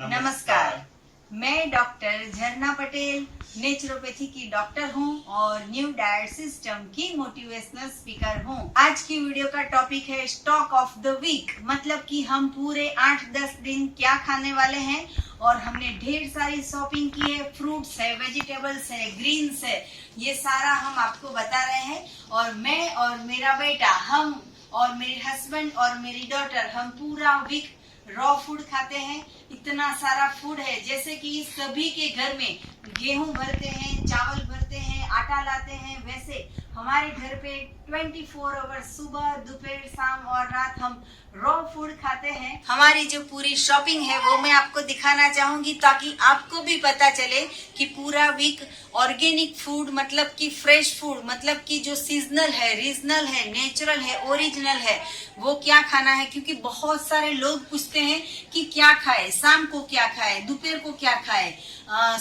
नमस्कार। मैं डॉक्टर झरना पटेल नेचुरोपैथी की डॉक्टर हूँ और न्यू डाइट सिस्टम की मोटिवेशनल स्पीकर हूँ। आज की वीडियो का टॉपिक है स्टॉक ऑफ द वीक, मतलब कि हम पूरे 8-10 दिन क्या खाने वाले हैं। और हमने ढेर सारी शॉपिंग की है, फ्रूट्स है, वेजिटेबल्स है, ग्रीन्स है, ये सारा हम आपको बता रहे हैं। और मैं और मेरा बेटा, हम और मेरे हस्बैंड और मेरी डॉटर, हम पूरा वीक रॉ फूड खाते हैं। इतना सारा फूड है, जैसे कि सभी के घर में गेहूं भरते हैं, चावल भरते हैं, आटा लाते हैं, वैसे हमारे घर पे 24 आवर सुबह, दोपहर, शाम और रात हम रॉ फूड खाते हैं। हमारी जो पूरी शॉपिंग है वो मैं आपको दिखाना चाहूंगी, ताकि आपको भी पता चले कि पूरा वीक ऑर्गेनिक फूड, मतलब कि फ्रेश फूड, मतलब कि जो सीजनल है, रीजनल है, नेचुरल है, ओरिजिनल है, वो क्या खाना है। क्योंकि बहुत सारे लोग पूछते हैं कि क्या खाए, शाम को क्या खाए, दोपहर को क्या खाए,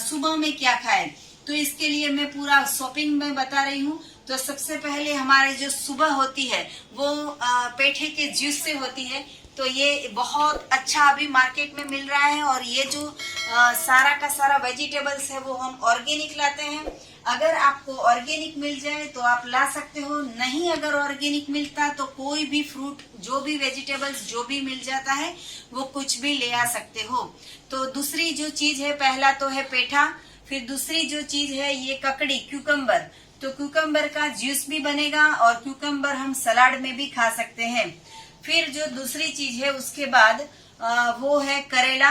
सुबह में क्या खाए। तो इसके लिए मैं पूरा शॉपिंग में बता रही हूँ। तो सबसे पहले हमारे जो सुबह होती है वो पेठे के जूस से होती है। तो ये बहुत अच्छा अभी मार्केट में मिल रहा है। और ये जो सारा का सारा वेजिटेबल्स है वो हम ऑर्गेनिक लाते हैं। अगर आपको ऑर्गेनिक मिल जाए तो आप ला सकते हो, नहीं अगर ऑर्गेनिक मिलता तो कोई भी फ्रूट, जो भी वेजिटेबल्स जो भी मिल जाता है वो कुछ भी ले आ सकते हो। तो दूसरी जो चीज है, पहला तो है पेठा, फिर दूसरी जो चीज है ये ककड़ी, क्यूकम्बर। तो क्यूकम्बर का जूस भी बनेगा और क्यूकम्बर हम सलाद में भी खा सकते हैं। फिर जो दूसरी चीज है उसके बाद वो है करेला।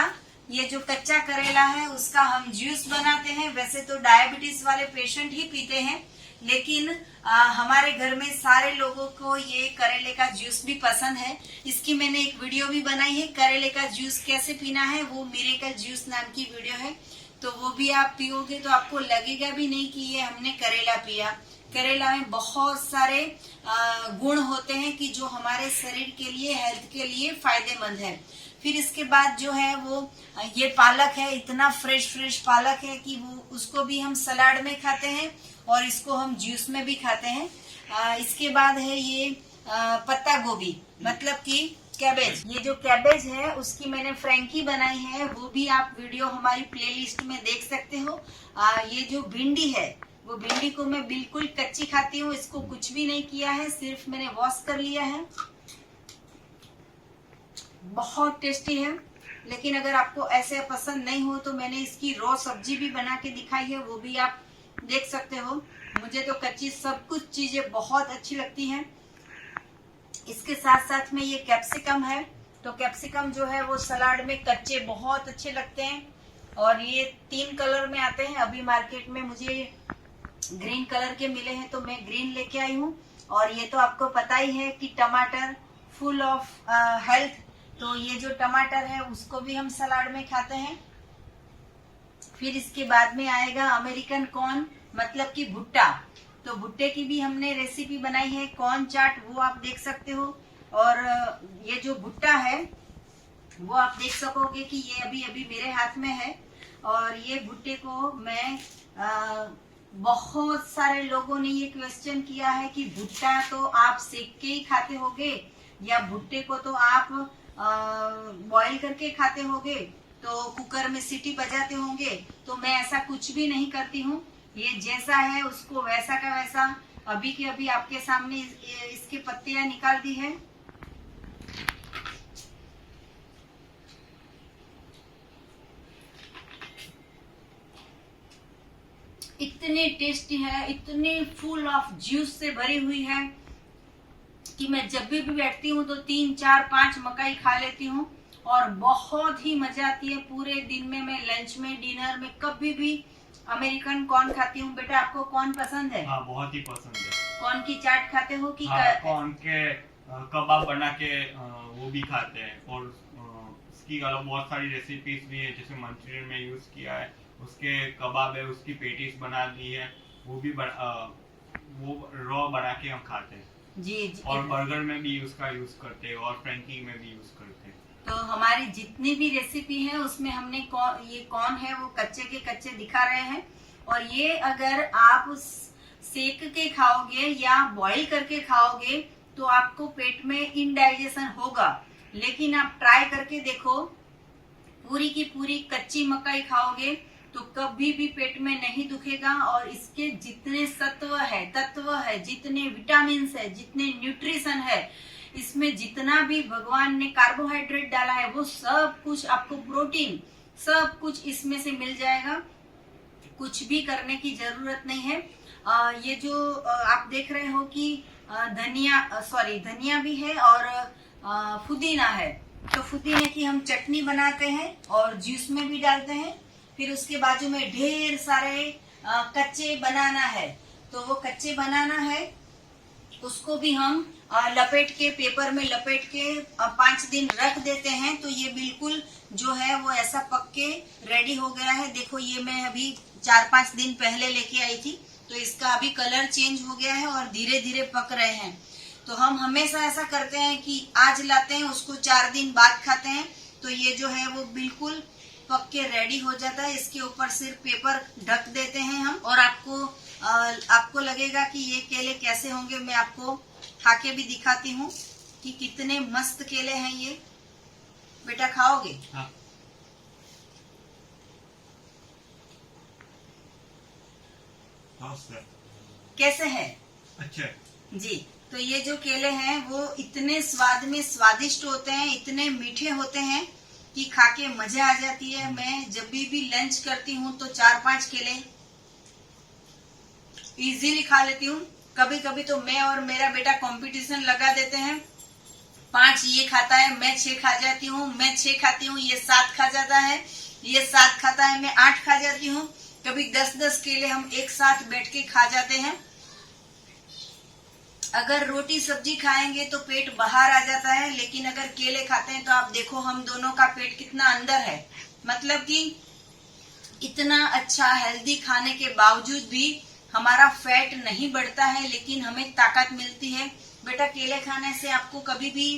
ये जो कच्चा करेला है उसका हम जूस बनाते हैं। वैसे तो डायबिटीज वाले पेशेंट ही पीते हैं, लेकिन हमारे घर में सारे लोगों को ये करेले का जूस भी पसंद है। इसकी मैंने एक वीडियो भी बनाई है, करेले का जूस कैसे पीना है, वो मिरेकल जूस नाम की वीडियो है। तो वो भी आप पियोगे तो आपको लगेगा भी नहीं कि ये हमने करेला पिया। करेला में बहुत सारे गुण होते हैं कि जो हमारे शरीर के लिए, हेल्थ के लिए फायदेमंद है। फिर इसके बाद जो है वो ये पालक है, इतना फ्रेश पालक है कि वो उसको भी हम सलाद में खाते हैं और इसको हम जूस में भी खाते हैं। इसके बाद है ये पत्ता गोभी, मतलब कि कैबेज। ये जो कैबेज है उसकी मैंने फ्रैंकी बनाई है, वो भी आप वीडियो हमारी प्लेलिस्ट में देख सकते हो। ये जो भिंडी है, वो भिंडी को मैं बिल्कुल कच्ची खाती हूँ, इसको कुछ भी नहीं किया है, सिर्फ मैंने वॉश कर लिया है। बहुत टेस्टी है। लेकिन अगर आपको ऐसे पसंद नहीं हो तो मैंने इसकी रॉ सब्जी भी बना के दिखाई है, वो भी आप देख सकते हो। मुझे तो कच्ची सब कुछ चीजें बहुत अच्छी लगती हैं। इसके साथ साथ में ये कैप्सिकम है। तो कैप्सिकम जो है वो सलाद में कच्चे बहुत अच्छे लगते हैं। और ये 3 कलर में आते हैं। अभी मार्केट में मुझे ग्रीन कलर के मिले हैं तो मैं ग्रीन लेके आई हूँ। और ये तो आपको पता ही है कि टमाटर फुल ऑफ हेल्थ। तो ये जो टमाटर है उसको भी हम सलाद में खाते हैं। फिर इसके बाद में आएगा अमेरिकन कॉर्न, मतलब कि भुट्टा। तो भुट्टे की भी हमने रेसिपी बनाई है, कॉर्न चाट, वो आप देख सकते हो। और ये जो भुट्टा है वो आप देख सकोगे कि ये अभी अभी मेरे हाथ में है। और ये भुट्टे को मैं बहुत सारे लोगों ने ये क्वेश्चन किया है कि भुट्टा तो आप सेक के ही खाते होगे या भुट्टे को तो आप बॉईल करके खाते होगे, तो कुकर में सीटी बजाते होंगे। तो मैं ऐसा कुछ भी नहीं करती हूँ, ये जैसा है उसको वैसा का वैसा अभी के अभी आपके सामने इसके पत्तियां निकाल दी है। इतनी टेस्टी है, इतनी फुल ऑफ जूस से भरी हुई है कि मैं जब भी बैठती हूँ तो 3, 4, 5 मकाई खा लेती हूँ और बहुत ही मजा आती है। पूरे दिन में मैं लंच में, डिनर में कभी भी अमेरिकन कॉर्न खाती हूँ। बेटा आपको कॉर्न पसंद है? हाँ, बहुत ही पसंद है। कॉर्न की चाट खाते हो कि कॉर्न के कबाब बना के वो भी खाते हैं। और इसकी अलग बहुत सारी रेसिपीज भी है, जैसे मंचूरियन में यूज किया है, उसके कबाब है, उसकी पेटीज बना दी है, वो भी वो रॉ बना के हम खाते हैं। जी। और बर्गर में भी उसका यूज करते हैं और फ्रैंकी में भी यूज करते हैं। तो हमारी जितनी भी रेसिपी है उसमें हमने ये कॉर्न है वो कच्चे के कच्चे दिखा रहे हैं। और ये अगर आप सेक के खाओगे या बॉईल करके खाओगे तो आपको पेट में इनडाइजेशन होगा, लेकिन आप ट्राई करके देखो, पूरी की पूरी कच्ची मकई खाओगे तो कभी भी पेट में नहीं दुखेगा। और इसके जितने तत्व है, जितने विटामिन है, जितने न्यूट्रिशन है, इसमें जितना भी भगवान ने कार्बोहाइड्रेट डाला है वो सब कुछ आपको, प्रोटीन सब कुछ इसमें से मिल जाएगा। कुछ भी करने की जरूरत नहीं है। ये जो आप देख रहे हो कि धनिया भी है और पुदीना है। तो पुदीने की हम चटनी बनाते हैं और जूस में भी डालते हैं। फिर उसके बाजू में ढेर सारे कच्चे बनाना है। तो वो कच्चे बनाना है उसको भी हम लपेट के, पेपर में लपेट के 5 दिन रख देते हैं। तो ये बिल्कुल जो है वो ऐसा पक के रेडी हो गया है। देखो ये मैं अभी 4-5 दिन पहले लेके आई थी, तो इसका अभी कलर चेंज हो गया है और धीरे धीरे पक रहे हैं। तो हम हमेशा ऐसा करते हैं कि आज लाते हैं, उसको 4 दिन बाद खाते हैं। तो ये जो है वो बिल्कुल पक के रेडी हो जाता है। इसके ऊपर सिर्फ पेपर ढक देते हैं हम। और आपको लगेगा कि ये केले कैसे होंगे, मैं आपको खा के भी दिखाती हूँ कि कितने मस्त केले हैं ये। बेटा खाओगे? हाँ। कैसे है? अच्छा जी। तो ये जो केले हैं वो इतने स्वाद में स्वादिष्ट होते हैं, इतने मीठे होते हैं कि खा के मजा आ जाती है। मैं जब भी लंच करती हूँ तो 4-5 केले इजीली खा लेती हूँ। कभी कभी तो मैं और मेरा बेटा कंपटीशन लगा देते हैं, 5 ये खाता है, मैं 6 खा जाती हूँ, मैं 6 खाती हूँ, ये 7 खा जाता है, ये 7 खाता है, मैं 8 खा जाती हूँ। कभी 10-10 केले हम एक साथ बैठ के खा जाते हैं। अगर रोटी सब्जी खाएंगे तो पेट बाहर आ जाता है, लेकिन अगर केले खाते हैं तो आप देखो हम दोनों का पेट कितना अंदर है। मतलब कि इतना अच्छा हेल्दी खाने के बावजूद भी हमारा फैट नहीं बढ़ता है, लेकिन हमें ताकत मिलती है। बेटा केले खाने से आपको कभी भी,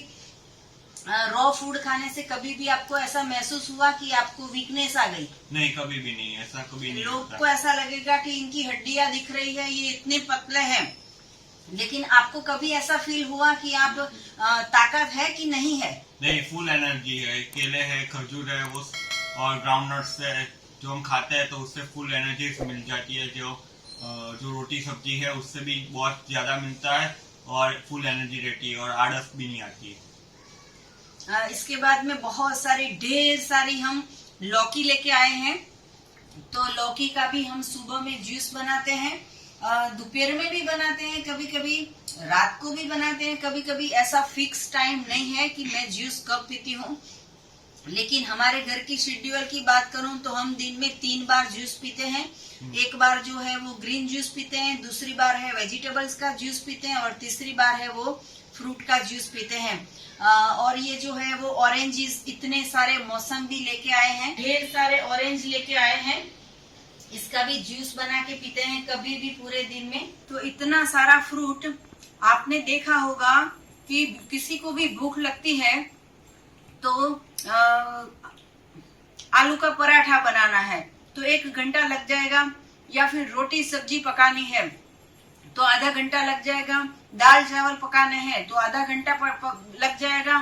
रॉ फूड खाने से कभी भी आपको ऐसा महसूस हुआ कि आपको वीकनेस आ गई? नहीं, कभी भी नहीं, ऐसा कभी नहीं। लोग को ऐसा लगेगा कि इनकी हड्डियां दिख रही है, ये इतने पतले हैं, लेकिन आपको कभी ऐसा फील हुआ कि आप ताकत है कि नहीं है? नहीं, फुल एनर्जी है। केले है, खजूर है, वो और ग्राउंड नट्स है जो हम खाते हैं तो उससे फुल एनर्जी मिल जाती है। जो रोटी सब्जी है उससे भी बहुत ज्यादा मिलता है और फुल एनर्जी रहती है और आलस भी नहीं आती है। इसके बाद में बहुत सारी, ढेर सारी हम लौकी लेके आए हैं। तो लौकी का भी हम सुबह में जूस बनाते हैं, दोपहर में भी बनाते हैं, कभी कभी रात को भी बनाते हैं। कभी कभी ऐसा फिक्स टाइम नहीं है कि मैं जूस कब पीती हूँ, लेकिन हमारे घर की शेड्यूल की बात करूं तो हम दिन में 3 बार जूस पीते हैं। एक बार जो है वो ग्रीन जूस पीते हैं, दूसरी बार है वेजिटेबल्स का जूस पीते हैं और तीसरी बार है वो फ्रूट का जूस पीते हैं। और ये जो है वो ऑरेंजेस, इतने सारे मौसम भी लेके आए हैं, ढेर सारे ऑरेंज लेके आए हैं। इसका भी जूस बना के पीते हैं कभी भी पूरे दिन में। तो इतना सारा फ्रूट, आपने देखा होगा कि किसी को भी भूख लगती है तो आलू का पराठा बनाना है तो 1 घंटा लग जाएगा, या फिर रोटी सब्जी पकानी है तो आधा घंटा लग जाएगा, दाल चावल पकाने हैं तो आधा घंटा लग जाएगा,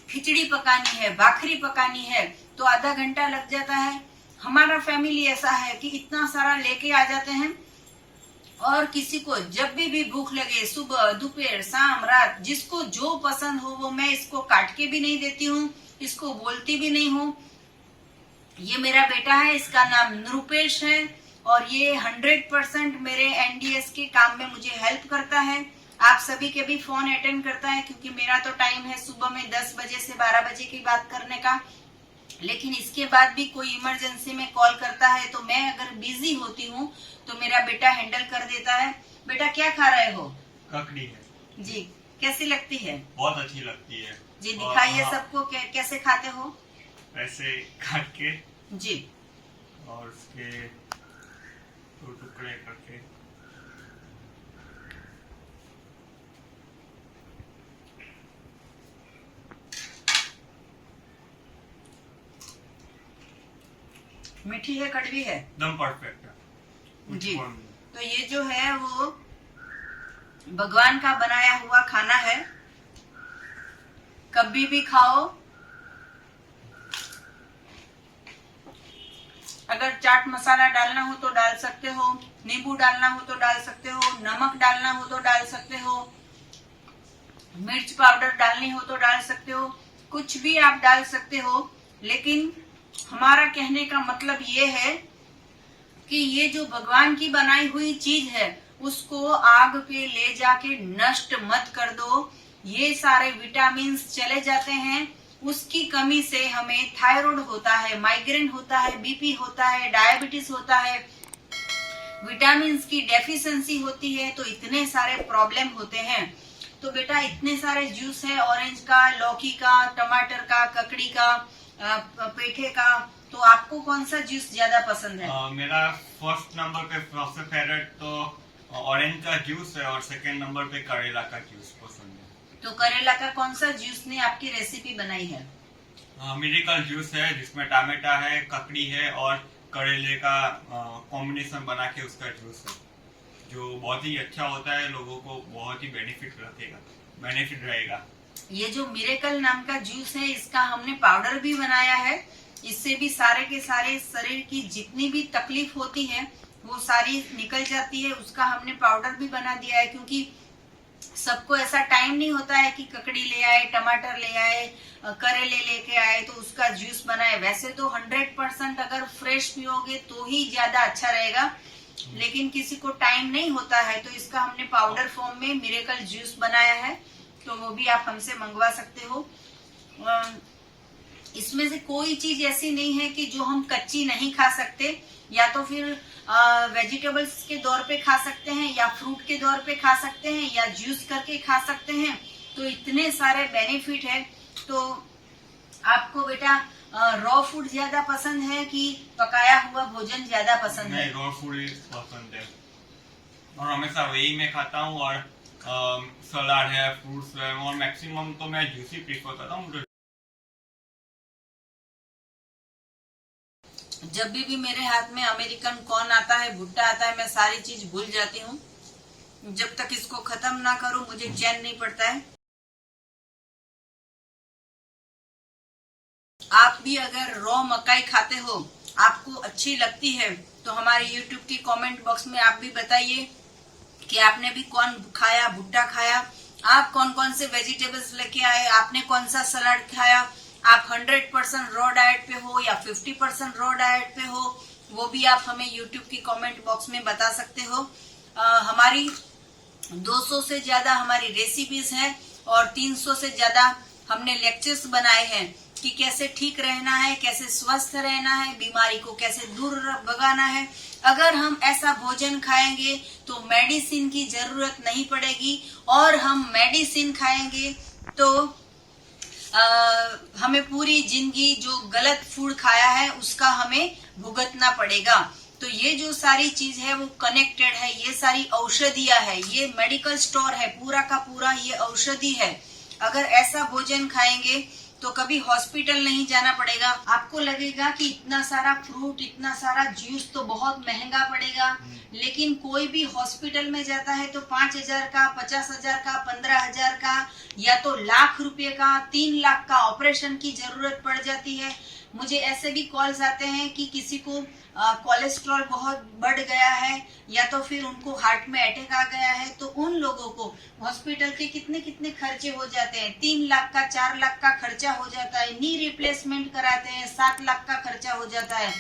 खिचड़ी पकानी है, भाखरी पकानी है तो आधा घंटा लग जाता है। हमारा फैमिली ऐसा है कि इतना सारा लेके आ जाते हैं और किसी को जब भी भूख लगे, सुबह, दोपहर, शाम, रात, जिसको जो पसंद हो वो, मैं इसको काट के भी नहीं देती हूँ, इसको बोलती भी नहीं हूँ। ये मेरा बेटा है, इसका नाम नृपेश है और ये 100% मेरे एनडीएस के काम में मुझे हेल्प करता है। आप सभी के भी फोन अटेंड करता है, क्योंकि मेरा तो टाइम है सुबह में 10 बजे से 12 बजे की बात करने का। लेकिन इसके बाद भी कोई इमरजेंसी में कॉल करता है तो मैं अगर बिजी होती हूँ तो मेरा बेटा हैंडल कर देता है। बेटा क्या खा रहे हो? ककड़ी है जी। कैसी लगती है? बहुत अच्छी लगती है जी। दिखाइए सबको कैसे खाते हो। ऐसे काट के जी, और उसके 2 टुकड़े करके मीठी है, कड़वी है? एकदम परफेक्ट है जी। तो ये जो है वो भगवान का बनाया हुआ खाना है, कभी भी खाओ, चाट मसाला डालना हो तो डाल सकते हो, नींबू डालना हो तो डाल सकते हो, नमक डालना हो तो डाल सकते हो, मिर्च पाउडर डालनी हो तो डाल सकते हो, कुछ भी आप डाल सकते हो। लेकिन हमारा कहने का मतलब ये है कि ये जो भगवान की बनाई हुई चीज है उसको आग पे ले जाके नष्ट मत कर दो। ये सारे विटामिन्स चले जाते हैं, उसकी कमी से हमें थायराइड होता है, माइग्रेन होता है, बीपी होता है, डायबिटीज होता है, विटामिन्स की डेफिशिएंसी होती है, तो इतने सारे प्रॉब्लम होते हैं। तो बेटा इतने सारे जूस है, ऑरेंज का, लौकी का, टमाटर का, ककड़ी का, पेठे का, तो आपको कौन सा जूस ज्यादा पसंद है? मेरा फर्स्ट नंबर पे सबसे फेवरेट तो ऑरेंज का जूस है और सेकंड नंबर पे करेला का जूस पसंद है। तो करेला का कौन सा जूस ने आपकी रेसिपी बनाई है? मिरेकल जूस है जिसमें टमाटा है, ककड़ी है और करेले का कॉम्बिनेशन बना के उसका जूस है, जो बहुत ही अच्छा होता है, लोगों को बहुत ही बेनिफिट रहेगा। ये जो मिरेकल नाम का जूस है इसका हमने पाउडर भी बनाया है। इससे भी सारे के सारे शरीर की जितनी भी तकलीफ होती है वो सारी निकल जाती है। उसका हमने पाउडर भी बना दिया है, क्योंकि सबको ऐसा टाइम नहीं होता है कि ककड़ी ले आए, टमाटर ले आए, करेले लेके आए तो उसका जूस बनाए। वैसे तो 100% अगर फ्रेश पियोगे तो ही ज्यादा अच्छा रहेगा, लेकिन किसी को टाइम नहीं होता है तो इसका हमने पाउडर फॉर्म में मिरेकल जूस बनाया है, तो वो भी आप हमसे मंगवा सकते हो। इसमें से कोई चीज ऐसी नहीं है कि जो हम कच्ची नहीं खा सकते, या तो फिर वेजिटेबल्स के दौर पे खा सकते हैं, या फ्रूट के दौर पे खा सकते हैं, या जूस करके खा सकते हैं। तो इतने सारे बेनिफिट है। तो आपको बेटा रॉ फूड ज्यादा पसंद है कि पकाया हुआ भोजन ज्यादा पसंद है? नहीं, रॉ फूड ही पसंद है और हमेशा वही मैं खाता हूँ। और सलाद है, फ्रूट्स है, और मैक्सिमम तो मैं जूस ही प्रीफर करता हूँ। जब भी मेरे हाथ में अमेरिकन कॉर्न आता है, भुट्टा आता है, मैं सारी चीज भूल जाती हूँ। जब तक इसको खत्म ना करूं मुझे चैन नहीं पड़ता है। आप भी अगर रॉ मकाई खाते हो, आपको अच्छी लगती है, तो हमारे YouTube की कमेंट बॉक्स में आप भी बताइए कि आपने भी कॉर्न खाया, भुट्टा खाया, आप कौन कौन से वेजिटेबल्स लेके आए, आपने कौन सा सलाद खाया, आप 100% रॉ डाइट पे हो या 50% रॉ डाइट पे हो, वो भी आप हमें YouTube की कमेंट बॉक्स में बता सकते हो। हमारी 200 से ज्यादा हमारी रेसिपीज हैं और 300 से ज्यादा हमने लेक्चर्स बनाए हैं कि कैसे ठीक रहना है, कैसे स्वस्थ रहना है, बीमारी को कैसे दूर भगाना है। अगर हम ऐसा भोजन खाएंगे तो मेडिसिन की जरूरत नहीं पड़ेगी, और हम मेडिसिन खाएंगे तो हमें पूरी जिंदगी जो गलत फूड खाया है उसका हमें भुगतना पड़ेगा। तो ये जो सारी चीज है वो कनेक्टेड है, ये सारी औषधियां है, ये मेडिकल स्टोर है, पूरा का पूरा ये औषधि है। अगर ऐसा भोजन खाएंगे तो कभी हॉस्पिटल नहीं जाना पड़ेगा। आपको लगेगा कि इतना सारा फ्रूट, इतना सारा जूस तो बहुत महंगा पड़ेगा, लेकिन कोई भी हॉस्पिटल में जाता है तो 5,000 का, 50,000 का, 15,000 का, या तो लाख रुपए का, 3 लाख का ऑपरेशन की जरूरत पड़ जाती है। मुझे ऐसे भी कॉल्स आते हैं कि किसी को कोलेस्ट्रॉल बहुत बढ़ गया है, या तो फिर उनको हार्ट में अटैक आ गया है, तो उन लोगों को हॉस्पिटल के कितने कितने खर्चे हो जाते हैं। 3 लाख का, 4 लाख का खर्चा हो जाता है। नी रिप्लेसमेंट कराते हैं 7 लाख का खर्चा हो जाता है।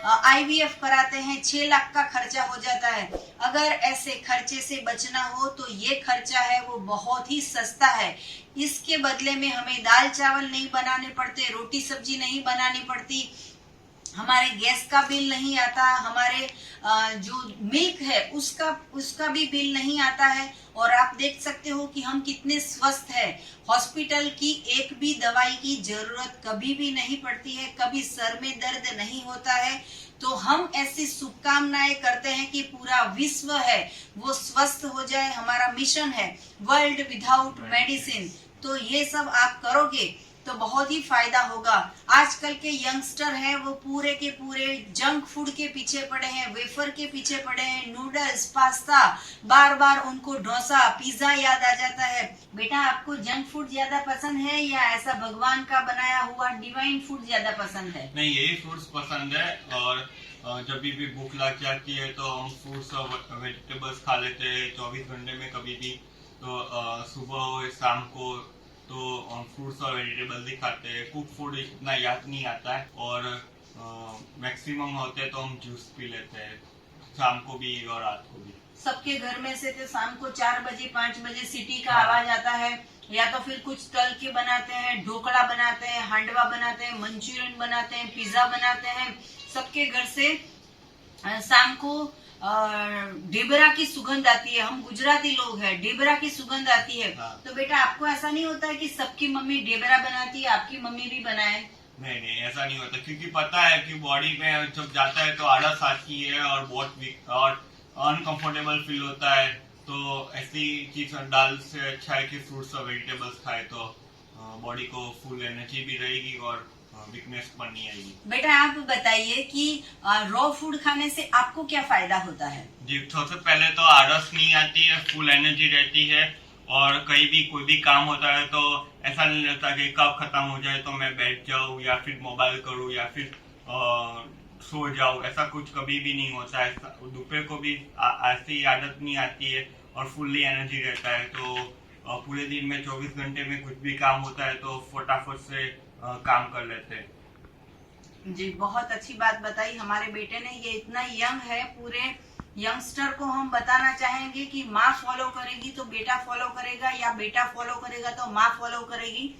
IVF कराते हैं 6 लाख का खर्चा हो जाता है। अगर ऐसे खर्चे से बचना हो तो ये खर्चा है वो बहुत ही सस्ता है। इसके बदले में हमें दाल चावल नहीं बनाने पड़ते, रोटी सब्जी नहीं बनानी पड़ती, हमारे गैस का बिल नहीं आता, हमारे जो मिल्क है उसका भी बिल नहीं आता है। और आप देख सकते हो कि हम कितने स्वस्थ हैं। हॉस्पिटल की एक भी दवाई की जरूरत कभी भी नहीं पड़ती है, कभी सर में दर्द नहीं होता है। तो हम ऐसी शुभकामनाएं करते हैं कि पूरा विश्व है वो स्वस्थ हो जाए। हमारा मिशन है वर्ल्ड विदाउट मेडिसिन। तो ये सब आप करोगे तो बहुत ही फायदा होगा। आजकल के यंगस्टर हैं वो पूरे के पूरे जंक फूड के पीछे पड़े हैं, वेफर के पीछे पड़े हैं, नूडल्स, पास्ता, बार बार उनको डोसा, पिज्जा याद आ जाता है। बेटा आपको जंक फूड ज्यादा पसंद है या ऐसा भगवान का बनाया हुआ डिवाइन फूड ज्यादा पसंद है? नहीं, यही फूड्स पसंद है। और जब भी भूख लग जाती है तो हम फ्रूट्स और वेजिटेबल्स खा लेते हैं 24 घंटे में कभी भी। तो सुबह हो शाम को तो हम फ्रूट्स और वेजिटेबल्स ही खाते हैं। कुक फूड इतना याद नहीं आता है, और मैक्सिमम होते हैं तो हम जूस पी लेते हैं शाम को भी और रात को भी। सबके घर में से तो शाम को 4 बजे 5 बजे सीटी का आवाज आता है, या तो फिर कुछ तल के बनाते हैं, ढोकला बनाते हैं, हांडवा बनाते हैं, मंचूरियन बनाते हैं, पिज्जा बनाते हैं। सबके घर से शाम को डेबरा की सुगंध आती है। हम गुजराती लोग हैं, डेबरा की सुगंध आती है। हाँ। तो बेटा आपको ऐसा नहीं होता है कि सबकी मम्मी डेबरा बनाती है, आपकी मम्मी भी बनाए? नहीं, ऐसा नहीं होता, क्योंकि पता है कि बॉडी में जब जाता है तो आलस आती है और बहुत वीक और अनकंफर्टेबल फील होता है। तो ऐसी चीज दाल से अच्छा है कि फ्रूट्स और वेजिटेबल्स खाए तो बॉडी को फुल एनर्जी भी रहेगी और वीकनेस पर नहीं आएगी। बेटा आप बताइए कि रॉ फूड खाने से आपको क्या फायदा होता है? जी, सबसे पहले तो आलस नहीं आती है, फुल एनर्जी रहती है, और कहीं भी कोई भी काम होता है तो ऐसा नहीं लगता कि कब खत्म हो जाए तो मैं बैठ जाऊं या फिर मोबाइल करूं या फिर सो जाऊं। ऐसा कुछ कभी भी नहीं होता है। दोपहर को भी ऐसी आदत नहीं आती है और फुल्ली एनर्जी रहता है। तो पूरे दिन में 24 घंटे में कुछ भी काम होता है तो फटाफट से काम कर लेते हैं। जी बहुत अच्छी बात बताई हमारे बेटे ने। ये इतना यंग है, पूरे यंगस्टर को हम बताना चाहेंगे कि माँ फॉलो करेगी तो बेटा फॉलो करेगा, या बेटा फॉलो करेगा तो माँ फॉलो करेगी।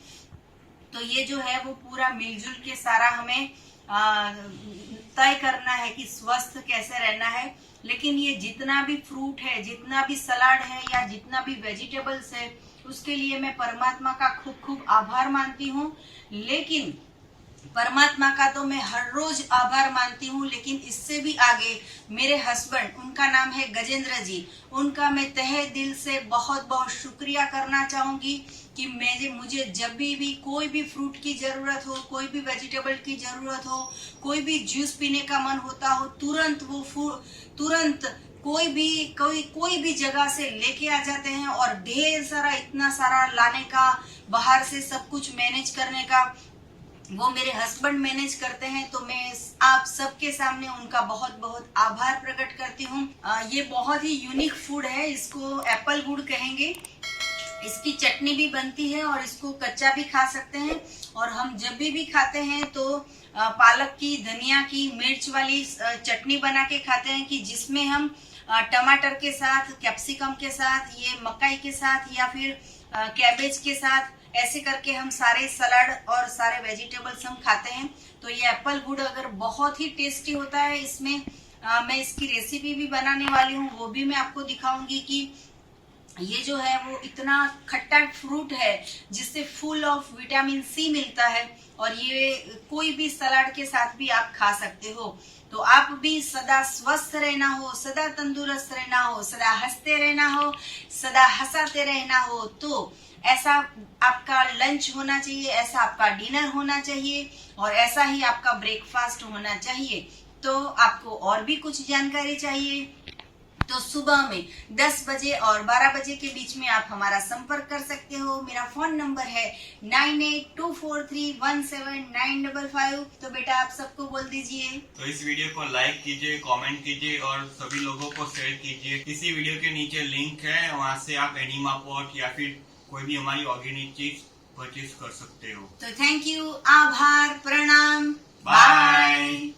तो ये जो है वो पूरा मिलजुल के सारा हमें तय करना है कि स्वस्थ कैसे रहना है। लेकिन ये जितना भी फ्रूट है, जितना भी सलाद है, या जितना भी वेजिटेबल्स है, उसके लिए मैं परमात्मा का खूब खूब आभार मानती हूँ। लेकिन परमात्मा का तो मैं हर रोज आभार मानती हूँ, लेकिन इससे भी आगे मेरे हस्बैंड, उनका नाम है गजेंद्र जी, उनका मैं तहे दिल से बहुत बहुत शुक्रिया करना चाहूंगी कि मुझे जब भी कोई भी फ्रूट की जरूरत हो, कोई भी वेजिटेबल की जरूरत हो, कोई भी जूस पीने का मन होता हो, तुरंत कोई भी जगह से लेके आ जाते हैं। और ढेर सारा, इतना सारा लाने का, बाहर से सब कुछ मैनेज करने का वो मेरे हस्बैंड मैनेज करते हैं। तो मैं आप सबके सामने उनका बहुत बहुत आभार प्रकट करती हूँ। ये बहुत ही यूनिक फूड है, इसको एप्पल गुड़ कहेंगे। इसकी चटनी भी बनती है और इसको कच्चा भी खा सकते हैं। और हम जब भी खाते हैं तो पालक की, धनिया की, मिर्च वाली चटनी बना के खाते हैं, कि जिसमें हम टमाटर के साथ, कैप्सिकम के साथ, ये मकई के साथ, या फिर कैबेज के साथ, ऐसे करके हम सारे सलाद और सारे वेजिटेबल्स हम खाते हैं। तो ये एप्पल गुड़ अगर बहुत ही टेस्टी होता है। इसमें मैं इसकी रेसिपी भी बनाने वाली हूँ, वो भी मैं आपको दिखाऊंगी कि ये जो है वो इतना खट्टा फ्रूट है जिससे फुल ऑफ विटामिन सी मिलता है, और ये कोई भी सलाद के साथ भी आप खा सकते हो। तो आप भी सदा स्वस्थ रहना हो, सदा तंदुरुस्त रहना हो, सदा हंसते रहना हो, सदा हंसाते रहना हो। तो ऐसा आपका लंच होना चाहिए, ऐसा आपका डिनर होना चाहिए, और ऐसा ही आपका ब्रेकफास्ट होना चाहिए। तो आपको और भी कुछ जानकारी चाहिए तो सुबह में 10 बजे और 12 बजे के बीच में आप हमारा संपर्क कर सकते हो। मेरा फोन नंबर है 9824317955। तो बेटा आप सबको बोल दीजिए। तो इस वीडियो को लाइक कीजिए, कमेंट कीजिए और सभी लोगों को शेयर कीजिए। इसी वीडियो के नीचे लिंक है, वहाँ से आप एनिमा पॉट या फिर कोई भी हमारी ऑर्गेनिक चीज परचेज कर सकते हो। तो थैंक यू, आभार, प्रणाम, बाय।